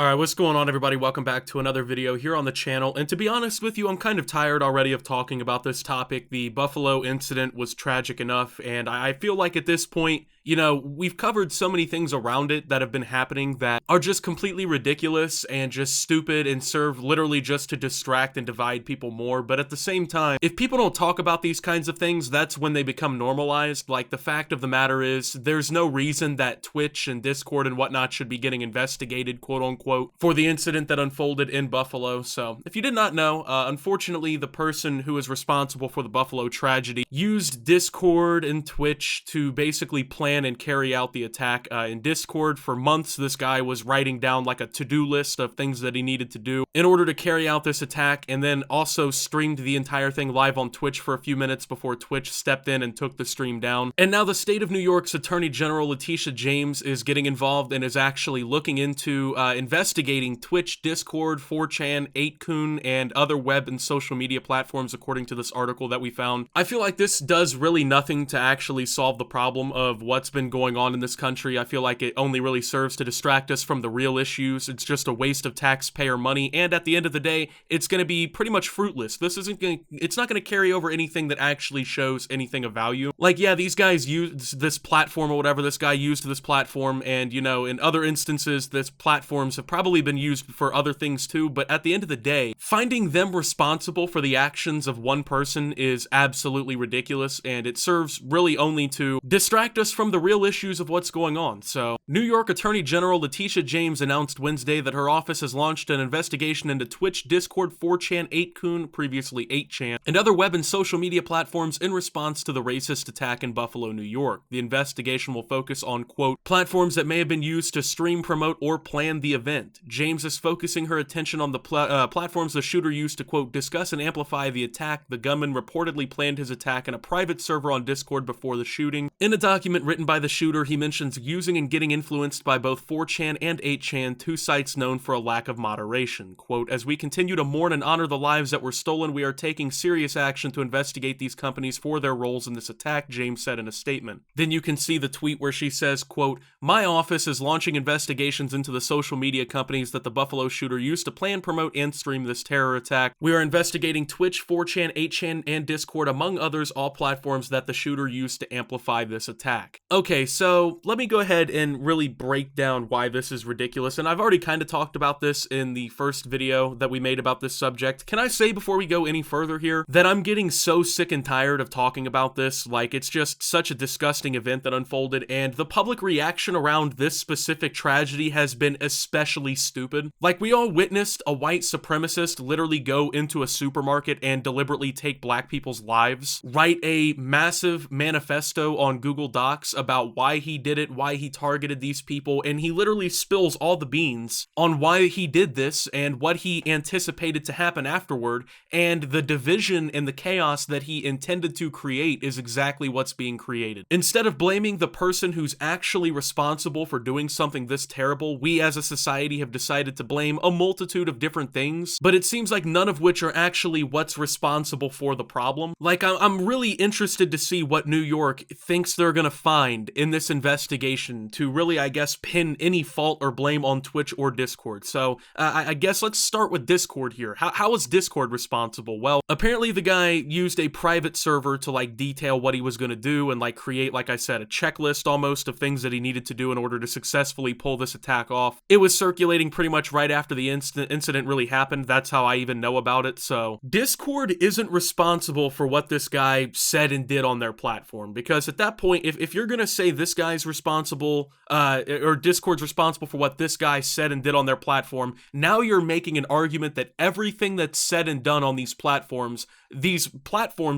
Alright, what's going on everybody? Welcome back to another video here on the channel, and to be honest with you, I'm kind of tired already of talking about this topic. The Buffalo incident was tragic enough, and I feel like at this point, we've covered so many things around it that have been happening that are just completely ridiculous and just stupid and serve literally just to distract and divide people more. But at the same time, if people don't talk about these kinds of things, that's when they become normalized. Like, the fact of the matter is, there's no reason that Twitch and Discord and whatnot should be getting investigated, quote unquote, for the incident that unfolded in Buffalo. So, if you did not know, unfortunately, the person who is responsible for the Buffalo tragedy used Discord and Twitch to basically plan and carry out the attack. In Discord, for months, this guy was writing down like a to-do list of things that he needed to do in order to carry out this attack, and then also streamed the entire thing live on Twitch for a few minutes before Twitch stepped in and took the stream down. And now the state of New York's Attorney General Letitia James is getting involved and is actually looking into investigating Twitch, Discord, 4chan, 8kun, and other web and social media platforms, according to this article that we found. I feel like this does really nothing to actually solve the problem of what's been going on in this country. I feel like it only really serves to distract us from the real issues. It's just a waste of taxpayer money, and at the end of the day, it's going to be pretty much fruitless. It's not going to carry over anything that actually shows anything of value. Like, yeah, these guys use this platform or whatever, this guy used this platform, and, in other instances, this platforms have probably been used for other things too, but at the end of the day, finding them responsible for the actions of one person is absolutely ridiculous, and it serves really only to distract us from the real issues of what's going on. So, New York Attorney General Letitia James announced Wednesday that her office has launched an investigation into Twitch, Discord, 4chan, 8kun, previously 8chan, and other web and social media platforms in response to the racist attack in Buffalo, New York. The investigation will focus on, quote, platforms that may have been used to stream, promote, or plan the event. James is focusing her attention on the platforms the shooter used to, quote, discuss and amplify the attack. The gunman reportedly planned his attack in a private server on Discord before the shooting. In a document written by the shooter, he mentions using and getting influenced by both 4chan and 8chan, two sites known for a lack of moderation. Quote, as we continue to mourn and honor the lives that were stolen, we are taking serious action to investigate these companies for their roles in this attack, James said in a statement. Then you can see the tweet where she says, quote, my office is launching investigations into the social media companies that the Buffalo shooter used to plan, promote, and stream this terror attack. We are investigating Twitch, 4chan, 8chan, and Discord, among others, all platforms that the shooter used to amplify this attack. Okay, so let me go ahead and really break down why this is ridiculous, and I've already kind of talked about this in the first video that we made about this subject. Can I say before we go any further here that I'm getting so sick and tired of talking about this? Like, it's just such a disgusting event that unfolded, and the public reaction around this specific tragedy has been especially stupid. Like, we all witnessed a white supremacist literally go into a supermarket and deliberately take black people's lives, write a massive manifesto on Google Docs about why he did it, why he targeted these people, and he literally spills all the beans on why he did this and what he anticipated to happen afterward, and the division and the chaos that he intended to create is exactly what's being created. Instead of blaming the person who's actually responsible for doing something this terrible, we as a society have decided to blame a multitude of different things, but it seems like none of which are actually what's responsible for the problem. Like, I'm really interested to see what New York thinks they're gonna find in this investigation to really, I guess, pin any fault or blame on Twitch or Discord. So, I guess let's start with Discord here. How is Discord responsible? Well, apparently the guy used a private server to, like, detail what he was gonna do and, like, create, like I said, a checklist almost of things that he needed to do in order to successfully pull this attack off. It was circulating pretty much right after the incident really happened. That's how I even know about it. So Discord isn't responsible for what this guy said and did on their platform, because at that point, if you're gonna say this guy's responsible, or Discord's responsible for what this guy said and did on their platform, now you're making an argument that everything that's said and done on these platforms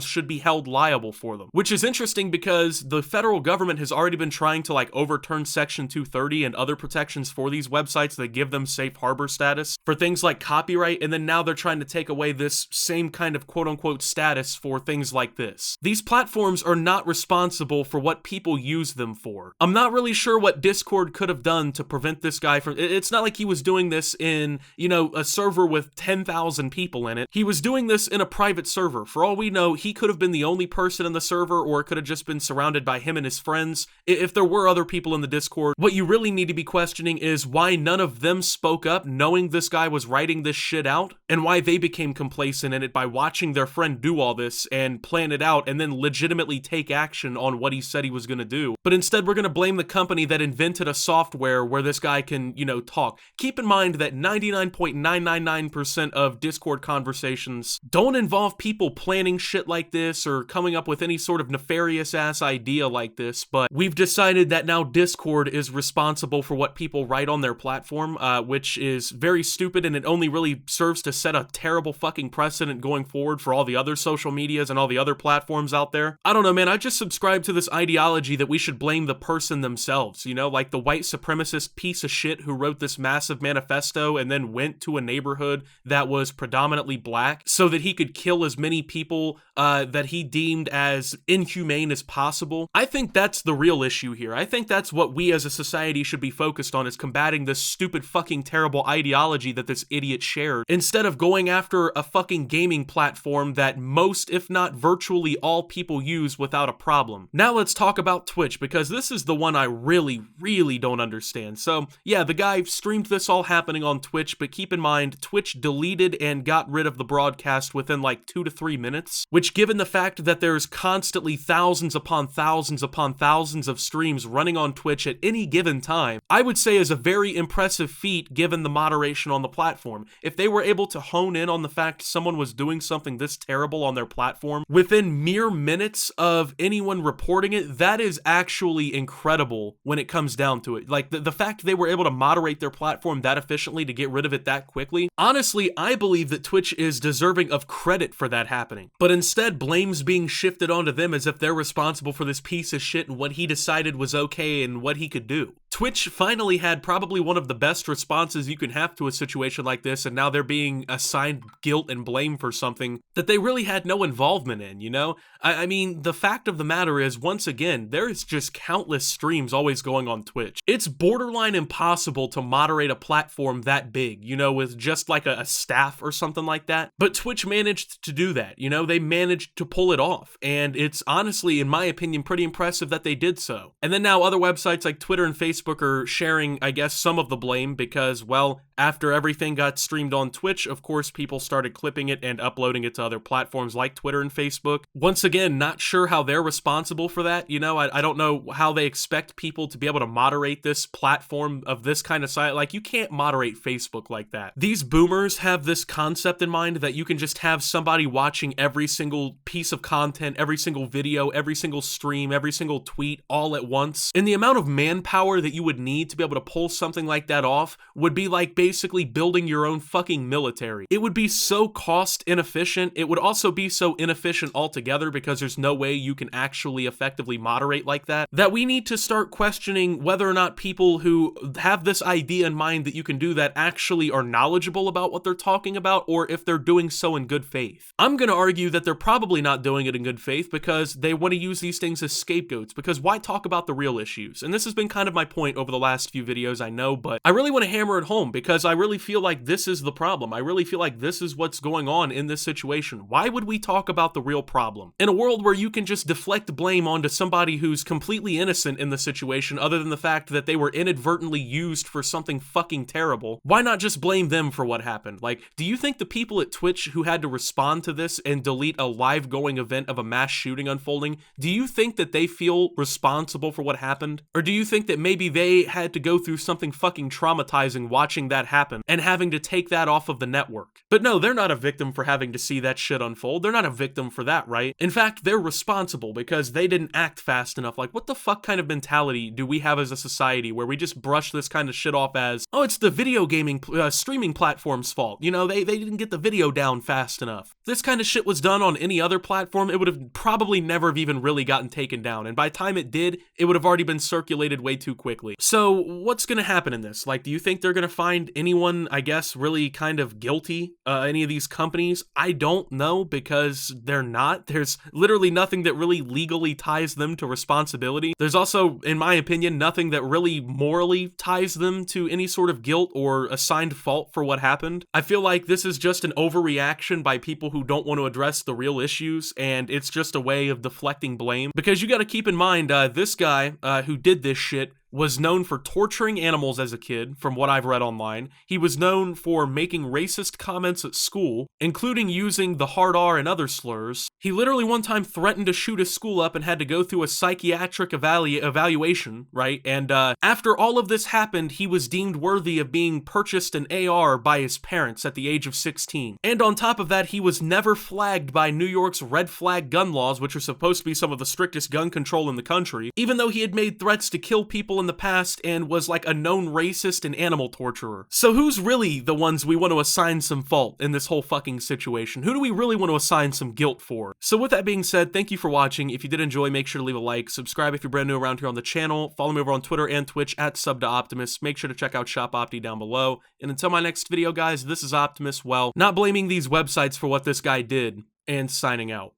should be held liable for them. Which is interesting because the federal government has already been trying to, like, overturn Section 230 and other protections for these websites that give them safe harbor status for things like copyright, and then now they're trying to take away this same kind of quote-unquote status for things like this. These platforms are not responsible for what people use them for. I'm not really sure what Discord could have done to prevent this guy from, it's not like he was doing this in, you know, a server with 10,000 people in it. He was doing this in a private server. For all we know, he could have been the only person in the server, or it could have just been surrounded by him and his friends. If there were other people in the Discord, what you really need to be questioning is why none of them spoke up knowing this guy was writing this shit out, and why they became complacent in it by watching their friend do all this and plan it out and then legitimately take action on what he said he was going to do. But instead, we're going to blame the company that invented a software where this guy can, you know, talk. Keep in mind that 99.999% of Discord conversations don't involve people planning shit like this or coming up with any sort of nefarious ass idea like this, but we've decided that now Discord is responsible for what people write on their platform, which is very stupid, and it only really serves to set a terrible fucking precedent going forward for all the other social medias and all the other platforms out there. I don't know, man, I just subscribe to this ideology that we should blame the person themselves, you know, like the white supremacist piece of shit who wrote this massive manifesto and then went to a neighborhood that was predominantly black so that he could kill as many people that he deemed as inhumane as possible. I think that's the real issue here. I think that's what we as a society should be focused on, is combating this stupid fucking terrible ideology that this idiot shared, instead of going after a fucking gaming platform that most, if not virtually all people use without a problem. Now let's talk about Twitch, because this is the one I really don't understand. So yeah, the guy streamed this all happening on Twitch, but keep in mind, Twitch deleted and got rid of the broadcast within like 2 to 3 minutes, which, given the fact that there's constantly thousands upon thousands upon thousands of streams running on Twitch at any given time, I would say is a very impressive feat given the moderation on the platform. If they were able to hone in on the fact someone was doing something this terrible on their platform within mere minutes of anyone reporting it, that is actually incredible when it comes down to it. Like, the fact they were able to moderate their platform that efficiently to get rid of it that quickly, honestly, I believe that Twitch is deserving of credit for that happening. But instead, blame's being shifted onto them as if they're responsible for this piece of shit and what he decided was okay and what he could do. Twitch finally had probably one of the best responses you can have to a situation like this, and now they're being assigned guilt and blame for something that they really had no involvement in, you know? I mean, the fact of the matter is, once again, there's just countless streams always going on Twitch. It's borderline impossible to moderate a platform that big, you know, with just like a staff or something like that. But Twitch managed to do that, you know? They managed to pull it off, and it's honestly, in my opinion, pretty impressive that they did so. And then now other websites like Twitter and Facebook are sharing, I guess, some of the blame because, well, after everything got streamed on Twitch, of course, people started clipping it and uploading it to other platforms like Twitter and Facebook. Once again, not sure how they're responsible for that. You know, I don't know how they expect people to be able to moderate this platform of this kind of site. Like, you can't moderate Facebook like that. These boomers have this concept in mind that you can just have somebody watching every single piece of content, every single video, every single stream, every single tweet all at once. And the amount of manpower that you would need to be able to pull something like that off would be like basically building your own fucking military. It would be so cost inefficient. It would also be so inefficient altogether because there's no way you can actually effectively moderate like that, that we need to start questioning whether or not people who have this idea in mind that you can do that actually are knowledgeable about what they're talking about, or if they're doing so in good faith. I'm gonna argue that they're probably not doing it in good faith because they want to use these things as scapegoats, because why talk about the real issues? And this has been kind of my point over the last few videos, I know, but I really want to hammer it home because I really feel like this is the problem. I really feel like this is what's going on in this situation. Why would we talk about the real problem? In a world where you can just deflect blame onto somebody who's completely innocent in the situation, other than the fact that they were inadvertently used for something fucking terrible, why not just blame them for what happened? Like, do you think the people at Twitch who had to respond to this and delete a live going event of a mass shooting unfolding, do you think that they feel responsible for what happened? Or do you think that maybe they had to go through something fucking traumatizing watching that happen and having to take that off of the network? But no, they're not a victim for having to see that shit unfold. They're not a victim for that, right? In fact, they're responsible because they didn't act fast enough. Like, what the fuck kind of mentality do we have as a society where we just brush this kind of shit off as, oh, it's the video gaming streaming platform's fault. You know, they didn't get the video down fast enough. This kind of shit was done on any other platform, it would have probably never have even really gotten taken down. And by the time it did, it would have already been circulated way too quickly. So what's gonna happen in this? Like, do you think they're gonna find anyone, I guess, really kind of guilty, any of these companies? I don't know, because they're not. There's literally nothing that really legally ties them to responsibility. There's also, in my opinion, nothing that really morally ties them to any sort of guilt or assigned fault for what happened. I feel like this is just an overreaction by people who don't want to address the real issues, and it's just a way of deflecting blame. Because you gotta keep in mind, this guy who did this shit was known for torturing animals as a kid, from what I've read online. He was known for making racist comments at school, including using the hard R and other slurs. He literally one time threatened to shoot his school up and had to go through a psychiatric evaluation, right? And after all of this happened, he was deemed worthy of being purchased an AR by his parents at the age of 16. And on top of that, he was never flagged by New York's red flag gun laws, which are supposed to be some of the strictest gun control in the country, even though he had made threats to kill people in the past and was like a known racist and animal torturer. So who's really the ones we want to assign some fault in this whole fucking situation? Who do we really want to assign some guilt for? So with that being said, thank you for watching. If you did enjoy, make sure to leave a like, subscribe if you're brand new around here on the channel, follow me over on Twitter and Twitch at @subtooptimus. Make sure to check out Shop Opti down below. And until my next video, guys, this is Optimus, well, not blaming these websites for what this guy did, and signing out.